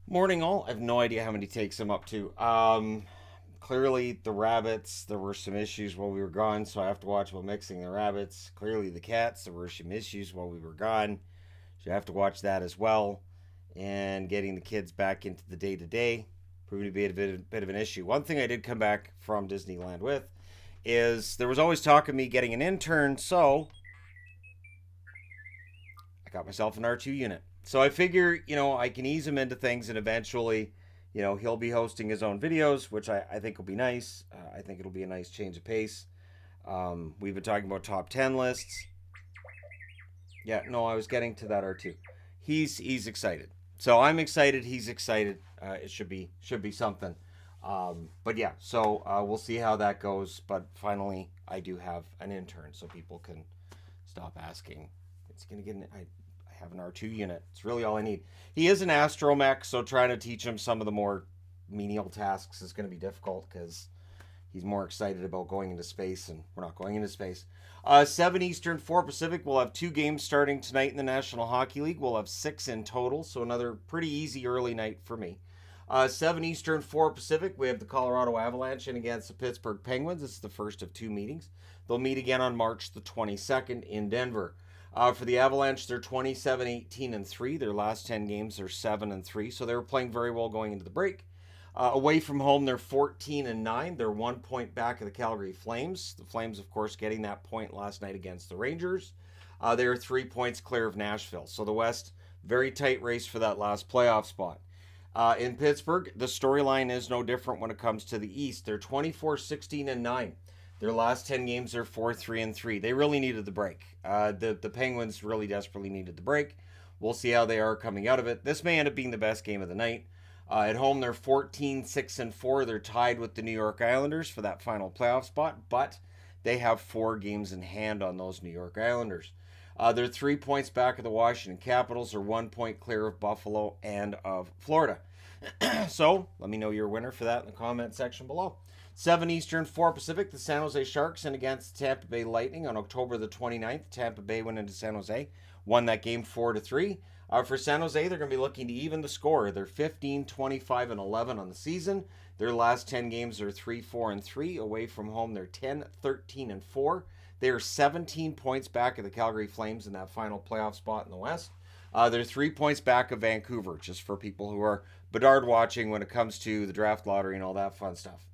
Morning, all. I have no idea how many takes I'm up to. Clearly the rabbits. There were some issues while we were gone, so I have to watch while mixing the rabbits. Clearly the cats. There were some issues while we were gone, so I have to watch that as well. And getting the kids back into the day to day proving to be a bit of an issue. One thing I did come back from Disneyland with is there was always talk of me getting an intern, so I got myself an R2 unit. So I figure, I can ease him into things and eventually, he'll be hosting his own videos, which I think will be nice. I think it'll be a nice change of pace. We've been talking about top 10 lists. Yeah, no, I was getting to that R2. He's excited. So I'm excited. He's excited. It should be something. But yeah, so we'll see how that goes. But finally, I do have an intern, so people can stop asking. It's gonna get. I have an R2 unit. It's really all I need. He is an astromech, so trying to teach him some of the more menial tasks is going to be difficult because he's more excited about going into space, and we're not going into space. 7 Eastern, 4 Pacific. We'll have 2 games starting tonight in the National Hockey League. We'll have 6 in total, so another pretty easy early night for me. 7 Eastern, 4 Pacific. We have the Colorado Avalanche in against the Pittsburgh Penguins. This is the first of 2 meetings. They'll meet again on March the 22nd in Denver. For the Avalanche, they're 27, 18, and 3. Their last 10 games are 7 and 3, so they were playing very well going into the break. Away from home, they're 14 and 9. They're 1 point back of the Calgary Flames. The Flames, of course, getting that point last night against the Rangers. They're 3 points clear of Nashville. So the West, very tight race for that last playoff spot. In Pittsburgh, the storyline is no different when it comes to the East. They're 24, 16, and 9. Their last 10 games are 4, 3, and 3. They really needed the break. The Penguins really desperately needed the break. We'll see how they are coming out of it. This may end up being the best game of the night. At home, they're 14, 6, and 4. They're tied with the New York Islanders for that final playoff spot, but they have 4 games in hand on those New York Islanders. They're 3 points back of the Washington Capitals. They're 1 point clear of Buffalo and of Florida. So let me know your winner for that in the comment section below. 7 Eastern, 4 Pacific, the San Jose Sharks in against the Tampa Bay Lightning on October the 29th. Tampa Bay went into San Jose, won that game 4-3. For San Jose, they're going to be looking to even the score. They're 15, 25, and 11 on the season. Their last 10 games are 3, 4, and 3. Away from home, they're 10, 13, and 4. They are 17 points back of the Calgary Flames in that final playoff spot in the West. They're 3 points back of Vancouver, just for people who are Bedard watching when it comes to the draft lottery and all that fun stuff.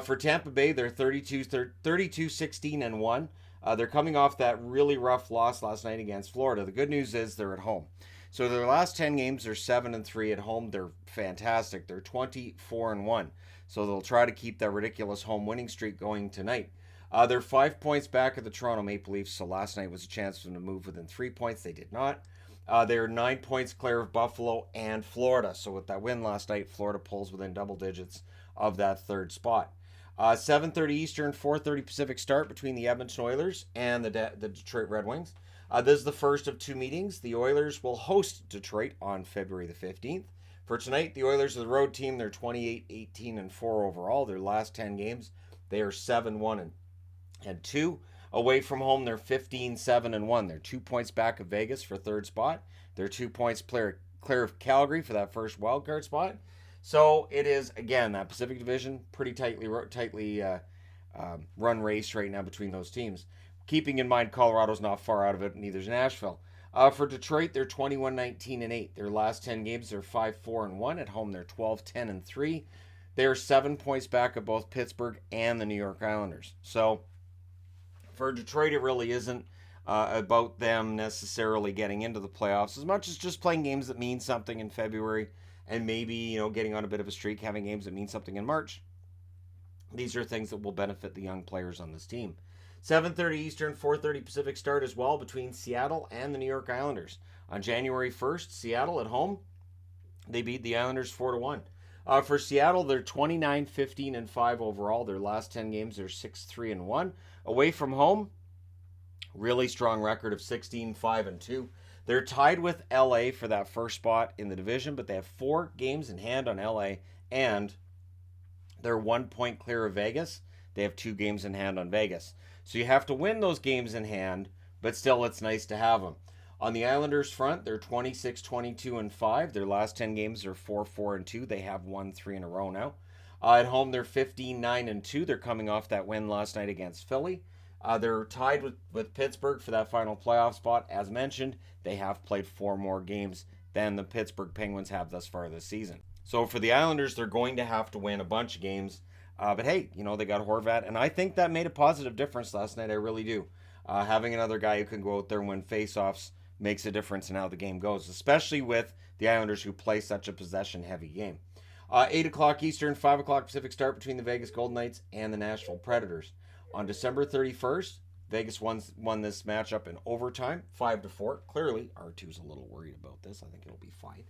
For Tampa Bay, they're 32, 16, and 1. They're coming off that really rough loss last night against Florida. The good news is they're at home. So their last 10 games are 7 and 3 at home. They're fantastic. They're 24 and 1. So they'll try to keep that ridiculous home winning streak going tonight. They're 5 points back of the Toronto Maple Leafs. So last night was a chance for them to move within 3 points. They did not. They're 9 points clear of Buffalo and Florida. So with that win last night, Florida pulls within double digits of that third spot. 7:30 Eastern, 4:30 Pacific start between the Edmonton Oilers and the Detroit Red Wings. This is the first of 2 meetings. The Oilers will host Detroit on February the 15th. For tonight, the Oilers are the road team. They're 28, 18, and 4 overall. Their last 10 games, they are 7, 1, and 2. Away from home, they're 15, 7, and 1. They're 2 points back of Vegas for third spot. They're 2 points clear of Calgary for that first wildcard spot. So it is, again, that Pacific Division, pretty tightly run race right now between those teams. Keeping in mind Colorado's not far out of it, neither is Nashville. For Detroit, they're 21, 19, and 8. Their last 10 games, they're 5, 4, and 1. At home, they're 12, 10, and 3. They're 7 points back of both Pittsburgh and the New York Islanders. So for Detroit, it really isn't about them necessarily getting into the playoffs as much as just playing games that mean something in February and maybe, getting on a bit of a streak, having games that mean something in March. These are things that will benefit the young players on this team. 7:30 Eastern, 4:30 Pacific start as well between Seattle and the New York Islanders. On January 1st, Seattle at home, they beat the Islanders 4-1. For Seattle, they're 29, 15, and 5 overall. Their last 10 games are 6, 3, and 1. Away from home, really strong record of 16, 5, and 2. They're tied with LA for that first spot in the division, but they have 4 games in hand on LA, and they're 1 point clear of Vegas. They have 2 games in hand on Vegas. So you have to win those games in hand, but still it's nice to have them. On the Islanders front, they're 26, 22, and 5. Their last 10 games are 4, 4, and 2. They have won 3 in a row now. At home, they're 15, 9, and 2. They're coming off that win last night against Philly. They're tied with Pittsburgh for that final playoff spot. As mentioned, they have played 4 more games than the Pittsburgh Penguins have thus far this season. So for the Islanders, they're going to have to win a bunch of games. But hey, they got Horvat, and I think that made a positive difference last night. I really do. Having another guy who can go out there and win faceoffs makes a difference in how the game goes, especially with the Islanders who play such a possession-heavy game. 8 o'clock Eastern, 5 o'clock Pacific start between the Vegas Golden Knights and the Nashville Predators. On December 31st, Vegas won this matchup in overtime, 5-4. Clearly, R2's a little worried about this. I think it'll be fine.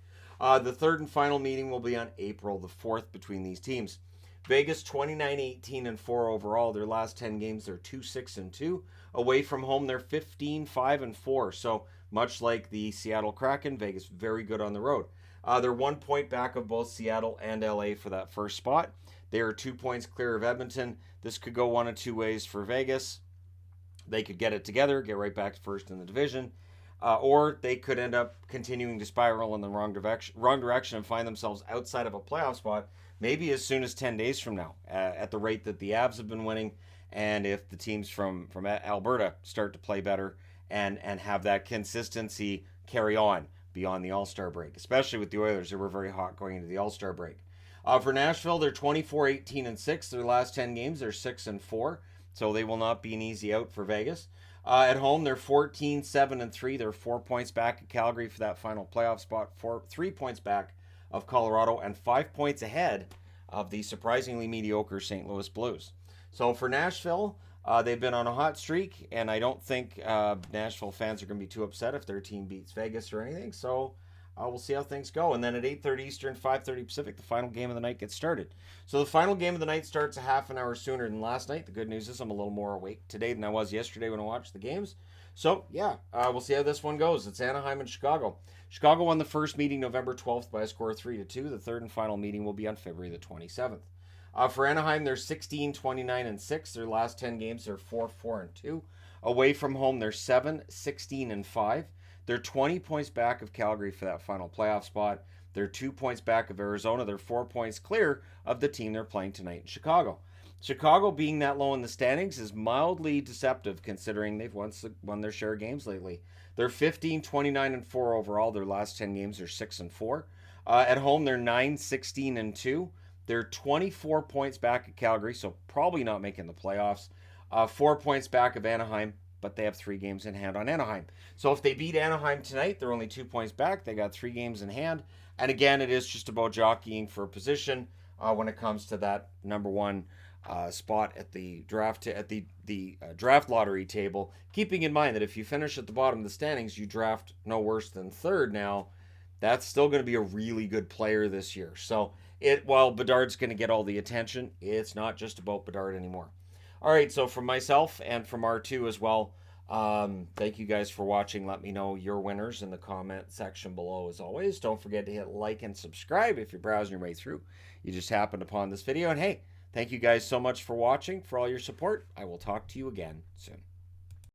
The third and final meeting will be on April the 4th between these teams. Vegas 29, 18, and 4 overall. Their last 10 games, they're 2, 6, and 2. Away from home, they're 15, 5, and 4. So much like the Seattle Kraken, Vegas very good on the road. They're 1 point back of both Seattle and LA for that first spot. They are 2 points clear of Edmonton. This could go one of two ways for Vegas. They could get it together, get right back to first in the division, or they could end up continuing to spiral in the wrong direction and find themselves outside of a playoff spot maybe as soon as 10 days from now, at the rate that the Avs have been winning, and if the teams from Alberta start to play better and have that consistency carry on beyond the All-Star break, especially with the Oilers, who were very hot going into the All-Star break. For Nashville, they're 24, 18, and 6. Their last 10 games, they're 6 and 4. So they will not be an easy out for Vegas. At home, they're 14, 7, and 3. They're 4 points back at Calgary for that final playoff spot. 3 points back of Colorado, and 5 points ahead of the surprisingly mediocre St. Louis Blues. So for Nashville, they've been on a hot streak, and I don't think Nashville fans are going to be too upset if their team beats Vegas or anything. So we'll see how things go. And then at 8:30 Eastern, 5:30 Pacific, the final game of the night gets started. So the final game of the night starts a half an hour sooner than last night. The good news is I'm a little more awake today than I was yesterday when I watched the games. So, yeah, we'll see how this one goes. It's Anaheim and Chicago. Chicago won the first meeting November 12th by a score of 3-2. The third and final meeting will be on February the 27th. For Anaheim, they're 16, 29, and 6. Their last 10 games, they're 4, 4, and 2. Away from home, they're 7, 16, and 5. They're 20 points back of Calgary for that final playoff spot. They're 2 points back of Arizona. They're 4 points clear of the team they're playing tonight in Chicago. Chicago being that low in the standings is mildly deceptive considering they've won their share of games lately. They're 15, 29, and 4 overall. Their last 10 games are 6 and 4. At home, they're 9, 16, and 2. They're 24 points back at Calgary, so probably not making the playoffs. 4 points back of Anaheim, but they have 3 games in hand on Anaheim. So if they beat Anaheim tonight, they're only 2 points back. They got 3 games in hand. And again, it is just about jockeying for a position when it comes to that number one spot at the draft draft lottery table. Keeping in mind that if you finish at the bottom of the standings, you draft no worse than third now. That's still going to be a really good player this year. So while Bedard's going to get all the attention, it's not just about Bedard anymore. All right, so from myself and from R2 as well, thank you guys for watching. Let me know your winners in the comment section below as always. Don't forget to hit like and subscribe if you're browsing your way through. You just happened upon this video. And hey, thank you guys so much for watching, for all your support. I will talk to you again soon.